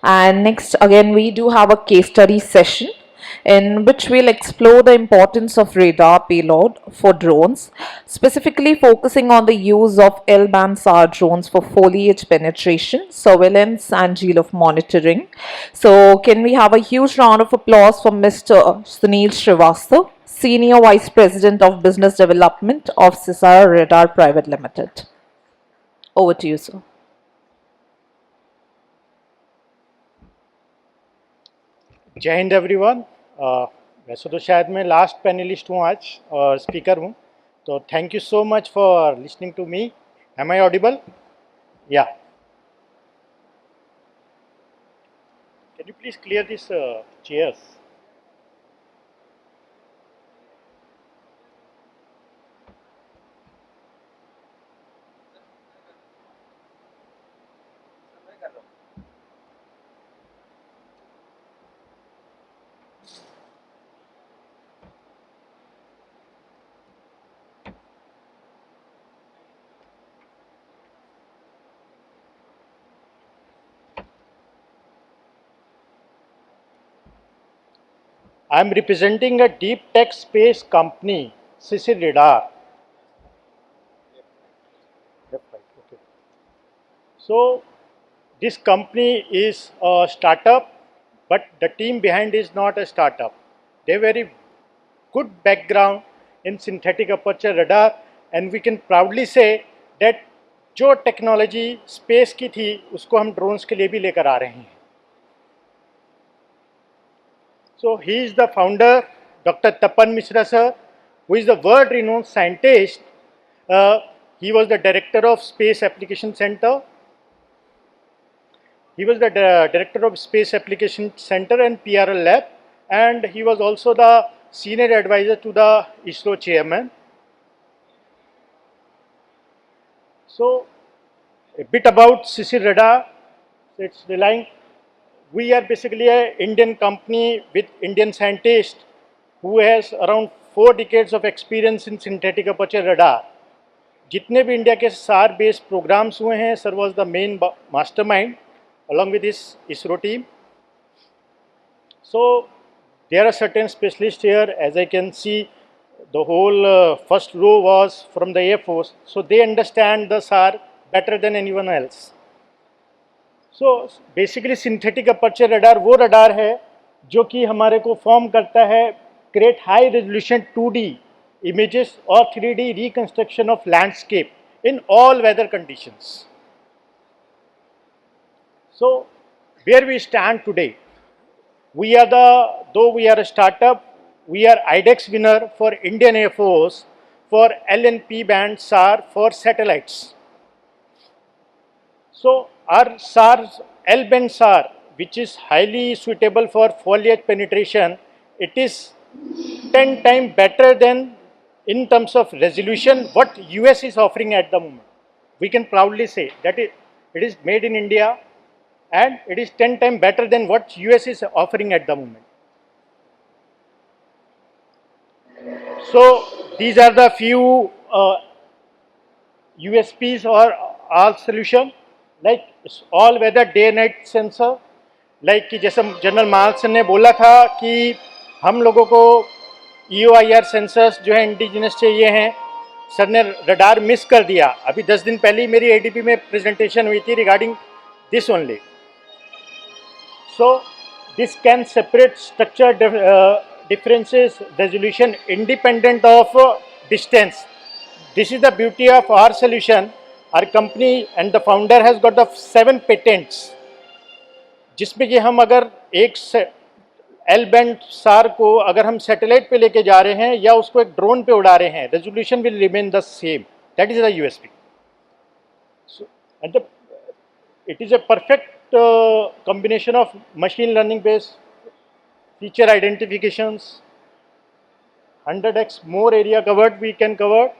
And next, again, we do have a case study session in which we'll explore the importance of radar payload for drones, specifically focusing on the use of L-band SAR drones for foliage penetration, surveillance, and geo monitoring. So, can we have a huge round of applause for Mr. Sunil Shrivastava, Senior Vice President of Business Development of Sisir Radar Private Limited. Over to you, sir. जय Hind everyone. वैसे तो शायद मैं last panelist हूँ आज और speaker हूँ, तो thank you so much for listening to me. Am I audible? Yeah, can you please clear this chairs? I am representing a deep tech space company, Sisir Radar. Okay. So, this company is a startup, but the team behind is not a startup. They have very good background in synthetic aperture radar, and we can proudly say that जो technology space की थी उसको हम drones के लिए भी लेकर आ रहे हैं. So he is the founder, Dr. Tapan Mishra sir, who is the world-renowned scientist. He was the director of Space Application Center. He was the director of Space Application Center and PRL Lab, and he was also the senior advisor to the ISRO chairman. So a bit about Sisir Radar. It's relying. We are basically an Indian company with Indian scientists who has around 4 decades of experience in synthetic aperture radar. जितने भी India के SAR based programs हुए हैं, sir was the main mastermind along with his ISRO team. So there are certain specialists here. As I can see, the whole first row was from the Air Force, so they understand the SAR better than anyone else. So basically synthetic aperture radar वो radar है जो कि हमारे को form करता है create high resolution 2D images or 3D reconstruction of landscape in all weather conditions. So where we stand today, though we are a startup, we are IDEX winner for Indian Air Force for LNP band SAR for satellites. So our SAR, L-band SAR, which is highly suitable for foliage penetration, it is 10 times better than in terms of resolution what US is offering at the moment. We can proudly say that it is made in India and it is 10 times better than what US is offering at the moment. So these are the few USPs or all solution. Like all weather day night sensor, like कि जैसे general marks ने बोला था कि हम लोगों को EOIR sensors जो है इंडिजिनस चाहिए हैं, सर ने रडार मिस कर दिया. अभी 10 दिन पहले ही मेरी ADP में प्रेजेंटेशन हुई थी regarding this only. So this can separate structure differences resolution independent of distance. This is the beauty of our solution. Our company and the founder has got the 7 patents, जिसमें कि हम अगर एक L band सार को अगर हम satellite पे लेके जा रहे हैं या उसको एक ड्रोन पे उड़ा रहे हैं, resolution will remain the same. That is the USP. And it is a perfect combination of machine learning based feature identifications. 100x more area covered we can cover.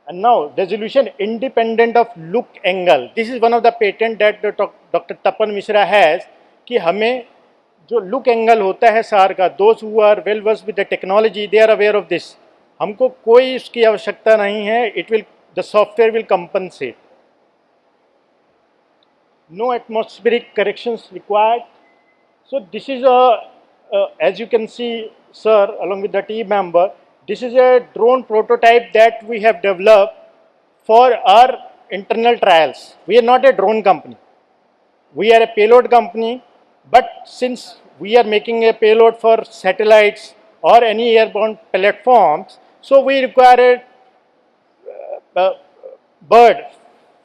And now resolution independent of look angle. This is one of the patent that Dr. Tapan Mishra has, कि हमें जो look angle होता है SAR का, those who are well versed with the technology, they are aware of this. हमको कोई इसकी आवश्यकता नहीं है. The software will compensate. no atmospheric corrections required. So this is as you can see, sir, along with the team member, this is a drone prototype that we have developed for our internal trials. We are not a drone company. We are a payload company, but since we are making a payload for satellites or any airborne platforms, so we require a bird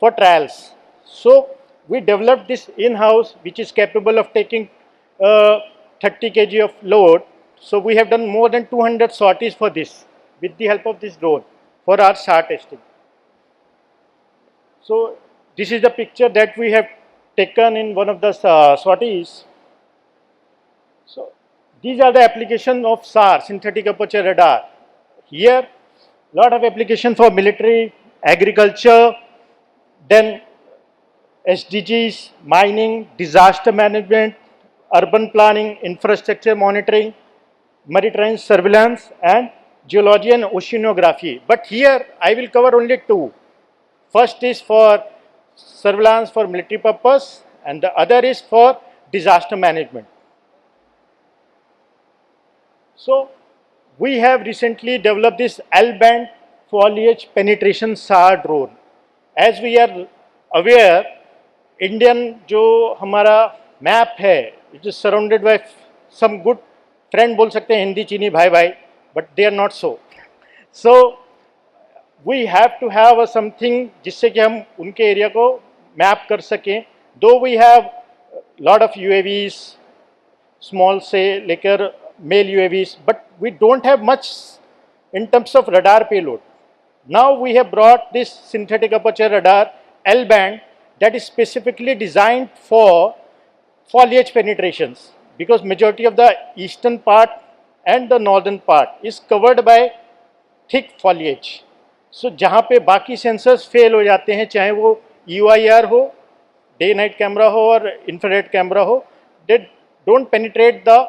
for trials. So we developed this in-house, which is capable of taking 30 kg of load. So we have done more than 200 sorties for this with the help of this drone for our SAR testing. So this is the picture that we have taken in one of the sorties. So these are the application of SAR, synthetic aperture radar. Here, lot of application for military, agriculture, then SDGs, mining, disaster management, urban planning, infrastructure monitoring, maritime surveillance, and geology and oceanography. But here I will cover only two. First is for surveillance for military purpose, and the other is for disaster management. So we have recently developed this L-band foliage penetration SAR drone. As we are aware, Indian जो हमारा map है, it is surrounded by some good friend बोल सकते हैं हिंदी चीनी भाई भाई, but they are not so. So we have to have a something जिससे कि हम उनके एरिया को मैप कर सकें. Though we have lot of UAVs, small से लेकर male UAVs, but we don't have much in terms of radar payload. Now we have brought this synthetic aperture radar L-band that is specifically designed for foliage penetrations, because majority of the eastern part and the northern part is covered by thick foliage. So जहाँ पे बाकी sensors fail हो जाते हैं, चाहे वो UIR हो, day night camera हो और infrared camera हो, they don't penetrate the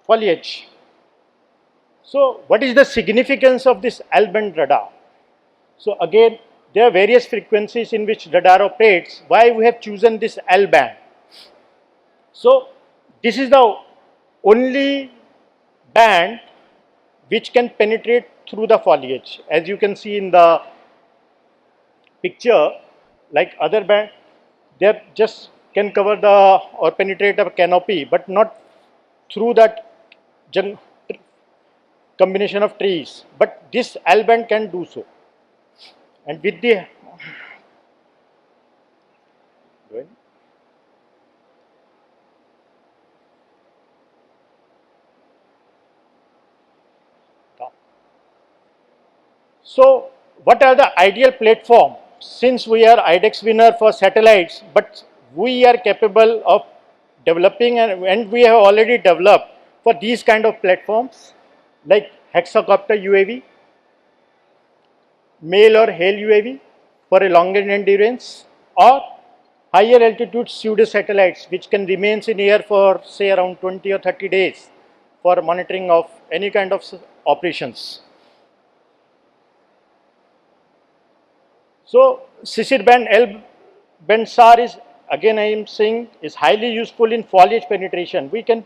foliage. So what is the significance of this L-band radar? So again, there are various frequencies in which radar operates. Why we have chosen this L-band? So this is the only band which can penetrate through the foliage. As you can see in the picture, like other band, they just can cover the or penetrate a canopy, but not through that combination of trees. But this L-band can do so. And with the so what are the ideal platform? Since we are IDEX winner for satellites, but we are capable of developing and we have already developed for these kind of platforms like hexacopter UAV, male or hail UAV for a longer endurance, or higher altitude pseudo satellites which can remain in air for say around 20 or 30 days for monitoring of any kind of operations. So Sisir band L-band SAR is, again I am saying, is highly useful in foliage penetration. We can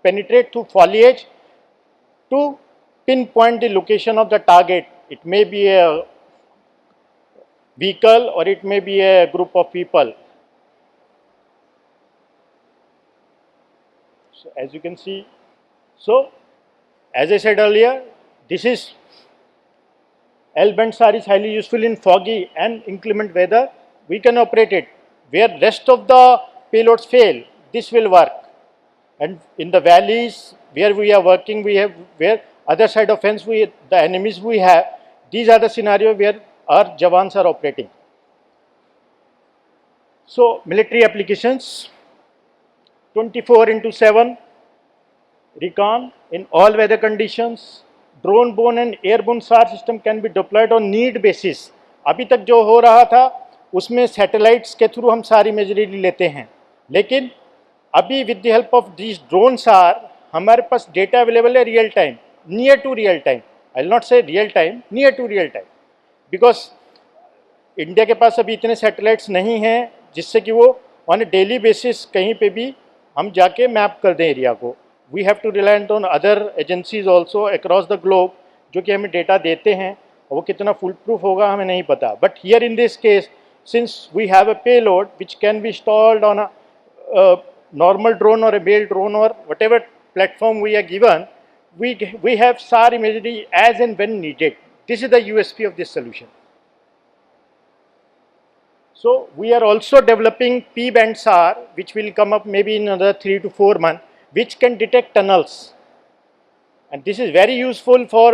penetrate through foliage to pinpoint the location of the target. It may be a vehicle or it may be a group of people. So as you can see, so as I said earlier, this is L-band SAR is highly useful in foggy and inclement weather. We can operate it. Where rest of the payloads fail, this will work. And in the valleys where we are working, we have where other side of fence the enemies we have. These are the scenario where our Jawans are operating. So military applications, 24/7 recon in all weather conditions. Drone borne and airborne SAR system can be deployed on need basis. अभी तक जो हो रहा था उसमें satellites के through हम सारी इमेजरी लेते हैं, लेकिन अभी with the help of this drone SAR हमारे पास डेटा अवेलेबल है real time, near to real time. I will not say real time, near to real time, because India के पास अभी इतने सैटेलाइट्स नहीं हैं जिससे कि वो ऑन ए डेली बेसिस कहीं पे भी हम जाके मैप कर दें एरिया को. We have to reliant on other agencies also across the globe जो कि हमें डेटा देते हैं, और वो कितना फुल प्रूफ होगा हमें नहीं पता. But here in this case, since we have a payload which can be installed on a normal drone or a mail drone or whatever platform we are given, we have SAR imagery as and when needed. This is the USP of this solution. So we are also developing P-band SAR, which will come up maybe in another 3 to 4 months, which can detect tunnels. And this is very useful for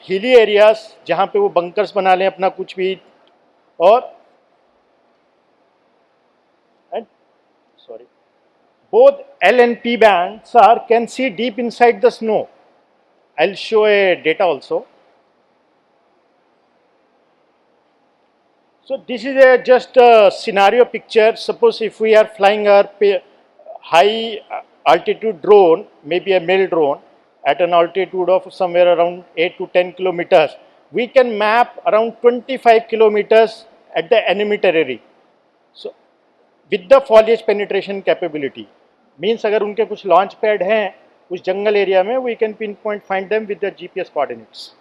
hilly areas जहाँ पे वो bunkers बना लें अपना कुछ भी, और sorry, both L and P band SAR can see deep inside the snow. I'll show a data also. So this is just a scenario picture. Suppose if we are flying our high altitude drone, maybe a mail drone, at an altitude of somewhere around 8 to 10 kilometers, we can map around 25 kilometers at the enemy territory. So with the foliage penetration capability, means अगर उनके कुछ launch pad हैं उस जंगल area में, we can pinpoint find them with the GPS coordinates.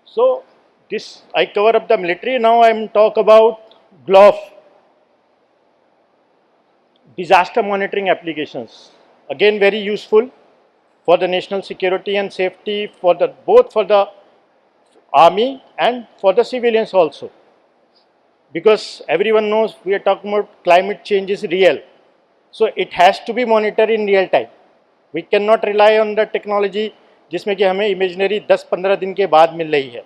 So this I cover up the military. Now I am talk about GLOF, disaster monitoring applications. Again very useful for the national security and safety, for the both for the army and for the civilians also. Because everyone knows we are talking about climate change is real. So it has to be monitored in real time. We cannot rely on the technology जिसमें कि हमें imaginary 10-15 दिन के बाद मिल रही है.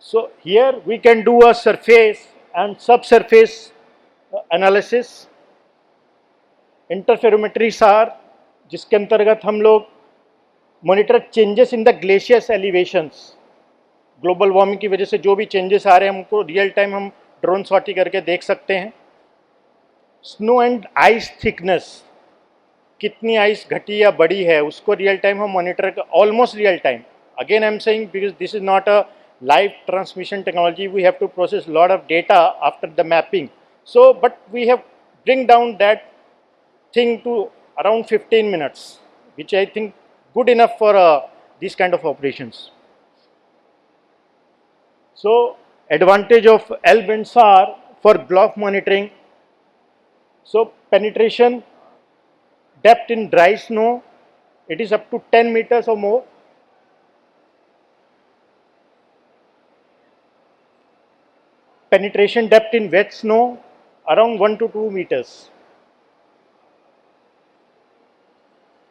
So here we can do a surface and subsurface analysis. Interferometry SAR, जिसके अंतर्गत हम लोग monitor changes in the glaciers elevations. Global warming की वजह से जो भी चेंजेस आ रहे हैं हमको रियल टाइम हम ड्रोन सॉटी करके देख सकते हैं. स्नो एंड आइस थिकनेस, कितनी आइस घटी या बड़ी है उसको रियल टाइम हम मॉनिटर कर, almost real time. Again I am saying because this is not a live transmission technology, we have to process lot of data after the mapping. So but we have bring down that thing to around 15 minutes, which I think good enough for these kind of operations. So advantage of L-band SAR for GLOF monitoring. So penetration depth in dry snow, it is up to 10 meters or more. Penetration depth in wet snow around 1 to 2 meters.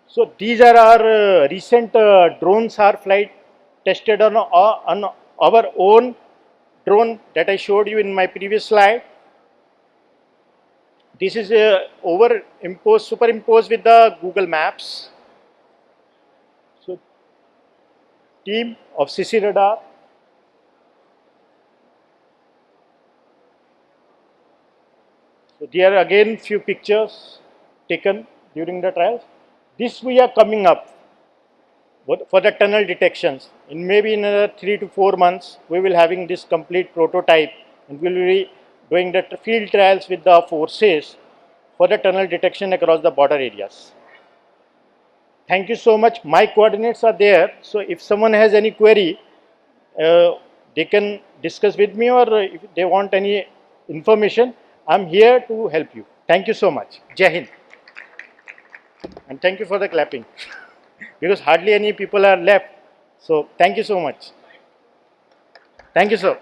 So these are our recent drones are flight tested on our own drone that I showed you in my previous slide. This is superimposed with the Google Maps. So team of Sisir radar. So there are again few pictures taken during the trials. This we are coming up for the tunnel detections. In maybe in another 3 to 4 months, we will having this complete prototype, and we will be doing the field trials with the forces for the tunnel detection across the border areas. Thank you so much. My coordinates are there. So if someone has any query, they can discuss with me, or if they want any information, I'm here to help you. Thank you so much. Jai Hind. And thank you for the clapping. Because hardly any people are left. So thank you so much. Thank you, sir.